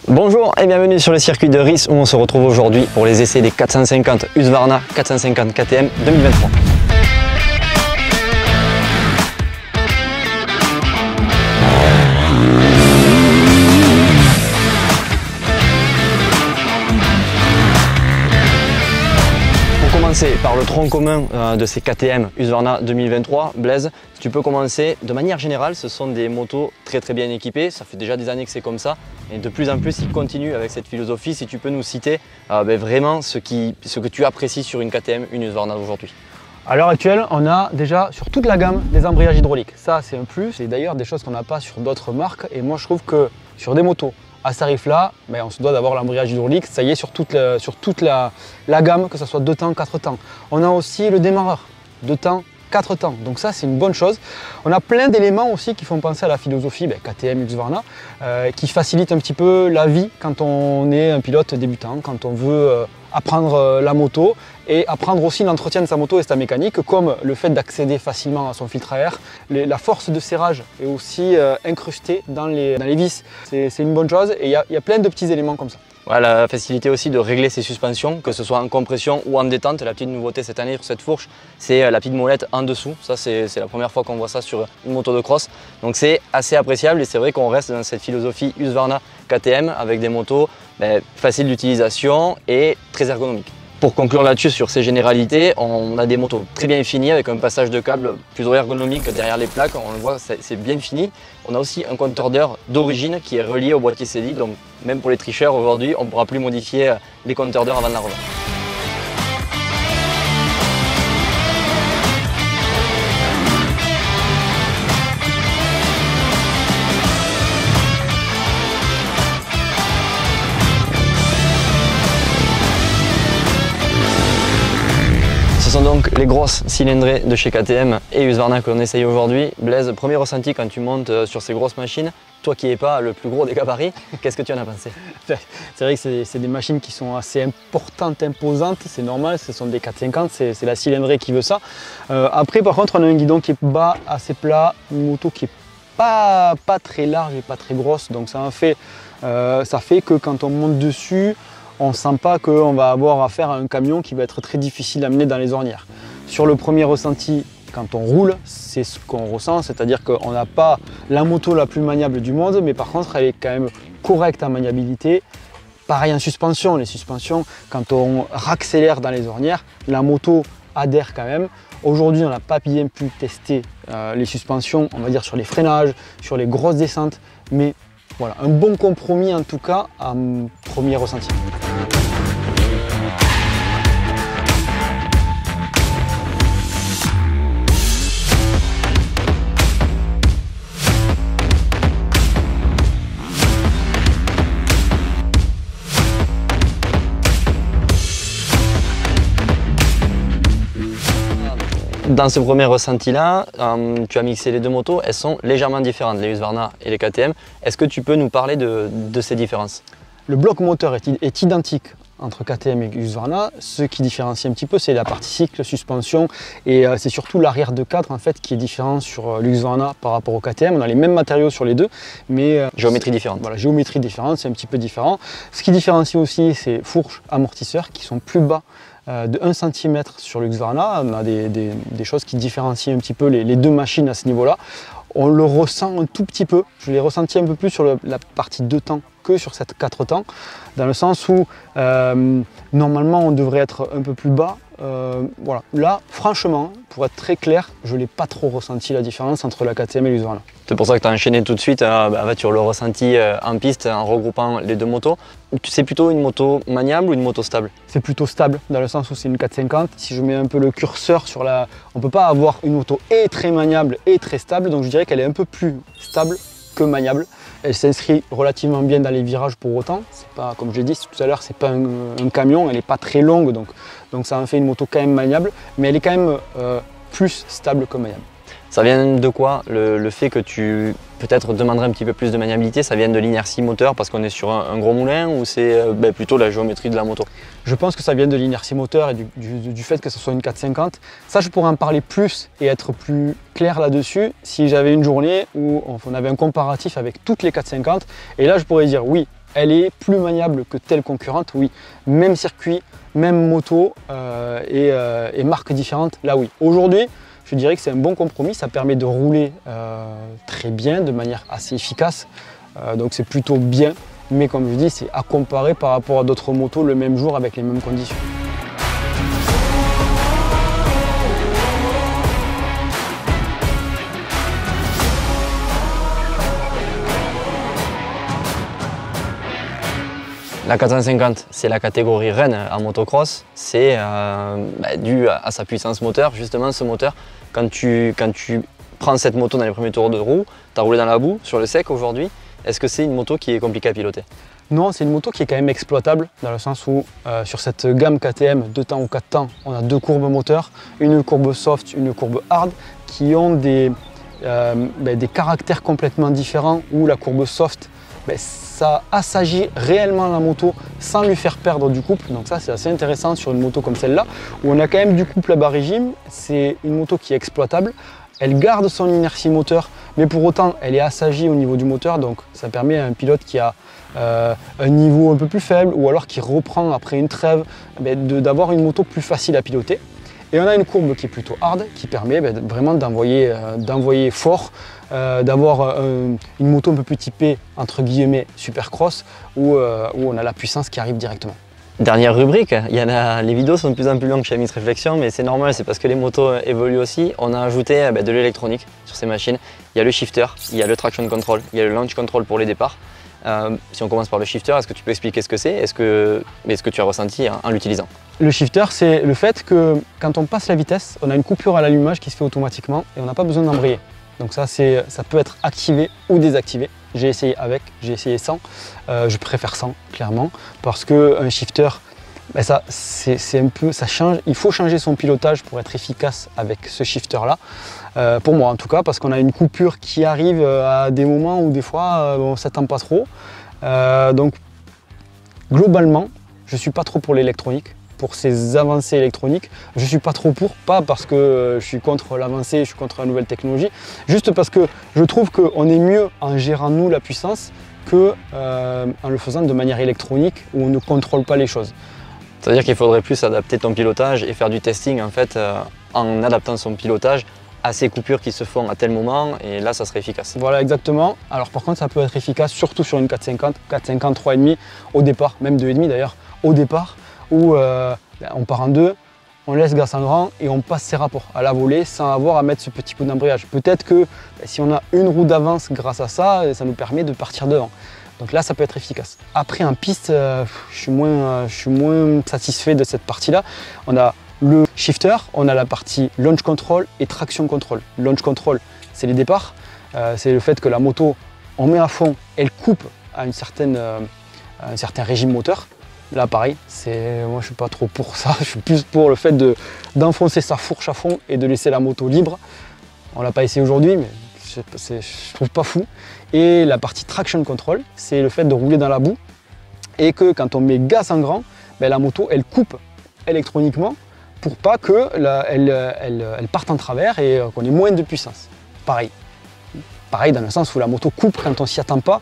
Bonjour et bienvenue sur le circuit de Ris où on se retrouve aujourd'hui pour les essais des 450 Husqvarna 450 KTM 2023. Pour commencer par le tronc commun de ces KTM Husqvarna 2023, Blaise, tu peux commencer. De manière générale, ce sont des motos très bien équipées, ça fait déjà des années que c'est comme ça et de plus en plus ils continuent avec cette philosophie. Si tu peux nous citer vraiment ce que tu apprécies sur une KTM, une Husqvarna aujourd'hui. À l'heure actuelle, on a déjà sur toute la gamme des embrayages hydrauliques. Ça, c'est un plus et d'ailleurs des choses qu'on n'a pas sur d'autres marques. Et moi, je trouve que sur des motos à ce tarif-là, on se doit d'avoir l'embrayage hydraulique. Ça y est, sur toute la gamme, que ce soit 2 temps, 4 temps. On a aussi le démarreur, 2 temps, 4 temps. Donc ça, c'est une bonne chose. On a plein d'éléments aussi qui font penser à la philosophie KTM Husqvarna, qui facilite un petit peu la vie quand on est un pilote débutant, quand on veut apprendre la moto et apprendre aussi l'entretien de sa moto et sa mécanique, comme le fait d'accéder facilement à son filtre à air. La force de serrage est aussi incrustée dans les vis. C'est une bonne chose et il y a plein de petits éléments comme ça. Voilà, la facilité aussi de régler ses suspensions, que ce soit en compression ou en détente. La petite nouveauté cette année sur cette fourche, c'est la petite molette en dessous. Ça, c'est la première fois qu'on voit ça sur une moto de cross. Donc c'est assez appréciable et c'est vrai qu'on reste dans cette philosophie Husqvarna KTM avec des motos faciles d'utilisation et très ergonomiques. Pour conclure là-dessus sur ces généralités, on a des motos très bien finies avec un passage de câble plutôt ergonomique derrière les plaques, on le voit, c'est bien fini. On a aussi un compteur d'heure d'origine qui est relié au boîtier CEDI, donc même pour les tricheurs aujourd'hui, on ne pourra plus modifier les compteurs d'heure avant de la revendre. Ce sont donc les grosses cylindrées de chez KTM et Husqvarna que l'on essaye aujourd'hui. Blaise, premier ressenti quand tu montes sur ces grosses machines, toi qui n'es pas le plus gros des gabarits, qu'est-ce que tu en as pensé? C'est vrai que c'est des machines qui sont assez importantes, imposantes, c'est normal, ce sont des 450, c'est la cylindrée qui veut ça. Après par contre on a un guidon qui est bas, assez plat, une moto qui est pas très large et pas très grosse, donc ça fait que quand on monte dessus, on ne sent pas qu'on va avoir affaire à un camion qui va être très difficile à mener dans les ornières. Sur le premier ressenti, quand on roule, c'est ce qu'on ressent, c'est-à-dire qu'on n'a pas la moto la plus maniable du monde, mais par contre elle est quand même correcte en maniabilité. Pareil en suspension, les suspensions, quand on raccélère dans les ornières, la moto adhère quand même. Aujourd'hui, on n'a pas bien pu tester les suspensions, on va dire sur les freinages, sur les grosses descentes, mais voilà, un bon compromis en tout cas à premier ressenti. Dans ce premier ressenti-là, tu as mixé les deux motos, elles sont légèrement différentes, les Husqvarna et les KTM. Est-ce que tu peux nous parler de ces différences? Le bloc moteur est identique entre KTM et Husqvarna. Ce qui différencie un petit peu, c'est la partie cycle, suspension et c'est surtout l'arrière de cadre en fait qui est différent sur l'Husqvarna par rapport au KTM. On a les mêmes matériaux sur les deux, mais géométrie différente. Voilà, géométrie différente, c'est un petit peu différent. Ce qui différencie aussi, c'est fourches amortisseurs qui sont plus bas de 1 cm sur le Husqvarna. On a des choses qui différencient un petit peu les deux machines à ce niveau-là. On le ressent un tout petit peu. Je l'ai ressenti un peu plus sur la partie 2 temps que sur cette 4 temps, dans le sens où normalement on devrait être un peu plus bas. Voilà. Là, franchement, pour être très clair, je n'ai pas trop ressenti la différence entre la KTM et l'Husqvarna. C'est pour ça que tu as enchaîné tout de suite sur le ressenti en piste en regroupant les deux motos. C'est plutôt une moto maniable ou une moto stable? C'est plutôt stable dans le sens où c'est une 450. Si je mets un peu le curseur sur la... On ne peut pas avoir une moto et très maniable et très stable, donc je dirais qu'elle est un peu plus stable que maniable. Elle s'inscrit relativement bien dans les virages pour autant. C'est pas, comme je l'ai dit tout à l'heure, c'est pas un camion, elle n'est pas très longue, donc ça en fait une moto quand même maniable, mais elle est quand même plus stable que maniable. Ça vient de quoi le fait que tu peut-être demanderais un petit peu plus de maniabilité? Ça vient de l'inertie moteur parce qu'on est sur un gros moulin ou c'est plutôt la géométrie de la moto? Je pense que ça vient de l'inertie moteur et du fait que ce soit une 450. Ça, je pourrais en parler plus et être plus clair là-dessus si j'avais une journée où on avait un comparatif avec toutes les 450. Et là, je pourrais dire oui, elle est plus maniable que telle concurrente, oui. Même circuit, même moto et marques différentes, là oui. Aujourd'hui, je dirais que c'est un bon compromis, ça permet de rouler très bien, de manière assez efficace, donc c'est plutôt bien. Mais comme je dis, c'est à comparer par rapport à d'autres motos le même jour avec les mêmes conditions. La 450, c'est la catégorie reine en motocross. C'est dû à sa puissance moteur. Justement, ce moteur, quand tu prends cette moto dans les premiers tours de roue, tu as roulé dans la boue, sur le sec aujourd'hui. Est-ce que c'est une moto qui est compliquée à piloter? Non, c'est une moto qui est quand même exploitable, dans le sens où sur cette gamme KTM 2 temps ou 4 temps, on a deux courbes moteurs, une courbe soft, une courbe hard, qui ont des caractères complètement différents, où la courbe soft, ça assagit réellement la moto sans lui faire perdre du couple. Donc ça, c'est assez intéressant sur une moto comme celle-là, où on a quand même du couple à bas régime. C'est une moto qui est exploitable. Elle garde son inertie moteur, mais pour autant, elle est assagie au niveau du moteur. Donc ça permet à un pilote qui a un niveau un peu plus faible, ou alors qui reprend après une trêve, d'avoir une moto plus facile à piloter. Et on a une courbe qui est plutôt hard, qui permet vraiment d'envoyer fort, d'avoir une moto un peu plus typée, entre guillemets, supercross, où on a la puissance qui arrive directement. Dernière rubrique, les vidéos sont de plus en plus longues chez Amis Réflexion, mais c'est normal, c'est parce que les motos évoluent aussi. On a ajouté de l'électronique sur ces machines. Il y a le shifter, il y a le traction control, il y a le launch control pour les départs. Si on commence par le shifter, est-ce que tu peux expliquer ce que c'est? Est-ce que tu as ressenti en l'utilisant? Le shifter, c'est le fait que quand on passe la vitesse, on a une coupure à l'allumage qui se fait automatiquement et on n'a pas besoin d'embrayer. Donc ça peut être activé ou désactivé. J'ai essayé avec, j'ai essayé sans. Je préfère sans, clairement, parce qu'un shifter, ça change. Il faut changer son pilotage pour être efficace avec ce shifter-là. Pour moi en tout cas, parce qu'on a une coupure qui arrive à des moments où des fois on ne s'attend pas trop. Donc globalement, je ne suis pas trop pour l'électronique, pour ces avancées électroniques. Je ne suis pas trop pour, pas parce que je suis contre l'avancée, je suis contre la nouvelle technologie, juste parce que je trouve qu'on est mieux en gérant nous la puissance que en le faisant de manière électronique où on ne contrôle pas les choses. C'est-à-dire qu'il faudrait plus adapter ton pilotage et faire du testing en fait en adaptant son pilotage à ces coupures qui se font à tel moment, et là ça serait efficace. Voilà, exactement. Alors par contre ça peut être efficace surtout sur une 450, 450, 3,5 au départ, même 2,5 d'ailleurs, au départ, où on part en deux, on laisse gas en grand et on passe ses rapports à la volée sans avoir à mettre ce petit coup d'embrayage. Peut-être que si on a une roue d'avance grâce à ça, ça nous permet de partir devant. Donc là ça peut être efficace. Après en piste, je suis moins satisfait de cette partie-là. On a le shifter, on a la partie launch control et traction control. Launch control, c'est les départs, c'est le fait que la moto, on met à fond, elle coupe à un certain régime moteur. Là pareil, moi je suis pas trop pour ça, je suis plus pour le fait d'enfoncer sa fourche à fond et de laisser la moto libre. On l'a pas essayé aujourd'hui, mais je trouve pas fou. Et la partie traction control, c'est le fait de rouler dans la boue et que quand on met gaz en grand, la moto elle coupe électroniquement pour pas qu'elle parte en travers et qu'on ait moins de puissance. Pareil dans le sens où la moto coupe quand on s'y attend pas,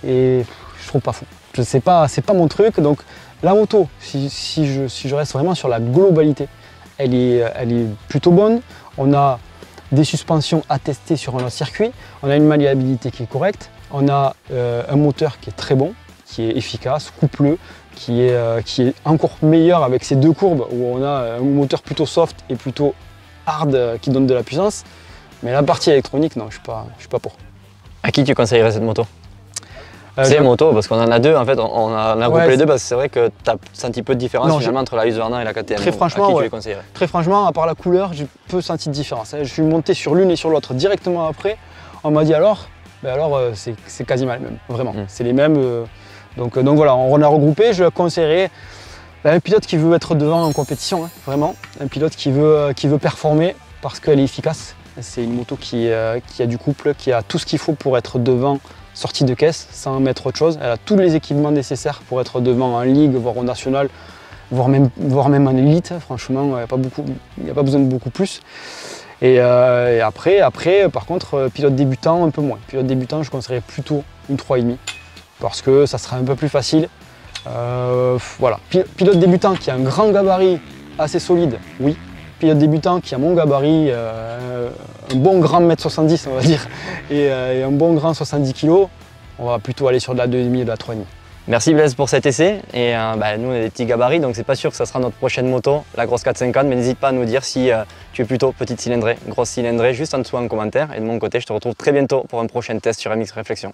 et je trouve pas fou. C'est pas mon truc. Donc la moto, si je reste vraiment sur la globalité, elle est plutôt bonne. On a des suspensions à tester sur un autre circuit, on a une maniabilité qui est correcte, on a un moteur qui est très bon, qui est efficace, coupleux, qui est encore meilleur avec ces deux courbes où on a un moteur plutôt soft et plutôt hard qui donne de la puissance. Mais la partie électronique, non, je suis pas pour. À qui tu conseillerais cette moto? C'est moto, parce qu'on en a deux, en fait, on a groupé les deux, parce que c'est vrai que tu as senti peu de différence finalement entre la Husqvarna et la KTM. Très franchement, à qui tu les conseillerais? Très franchement, à part la couleur, j'ai peu senti de différence. Je suis monté sur l'une et sur l'autre directement après. On m'a dit alors, c'est quasiment les mêmes, vraiment. C'est les mêmes. Donc voilà, on a regroupé. Je conseillerais un pilote qui veut être devant en compétition, vraiment. Un pilote qui veut performer parce qu'elle est efficace. C'est une moto qui a du couple, qui a tout ce qu'il faut pour être devant, sortie de caisse, sans mettre autre chose. Elle a tous les équipements nécessaires pour être devant en ligue, voire au national, voire même en élite. Franchement, il n'y a pas besoin de beaucoup plus. Et après, par contre, pilote débutant, un peu moins. Pilote débutant, je conseillerais plutôt une 3,5. parce que ça sera un peu plus facile. Voilà. Pilote débutant qui a un grand gabarit assez solide, oui. Pilote débutant qui a mon gabarit, un bon grand 1m70 on va dire, et un bon grand 70 kg, on va plutôt aller sur de la 2,5 et de la 3,5. Merci Blaise pour cet essai. Et nous on a des petits gabarits, donc c'est pas sûr que ça sera notre prochaine moto, la grosse 450, mais n'hésite pas à nous dire si tu es plutôt petite cylindrée, grosse cylindrée, juste en dessous en commentaire. Et de mon côté, je te retrouve très bientôt pour un prochain test sur MX Réflexion.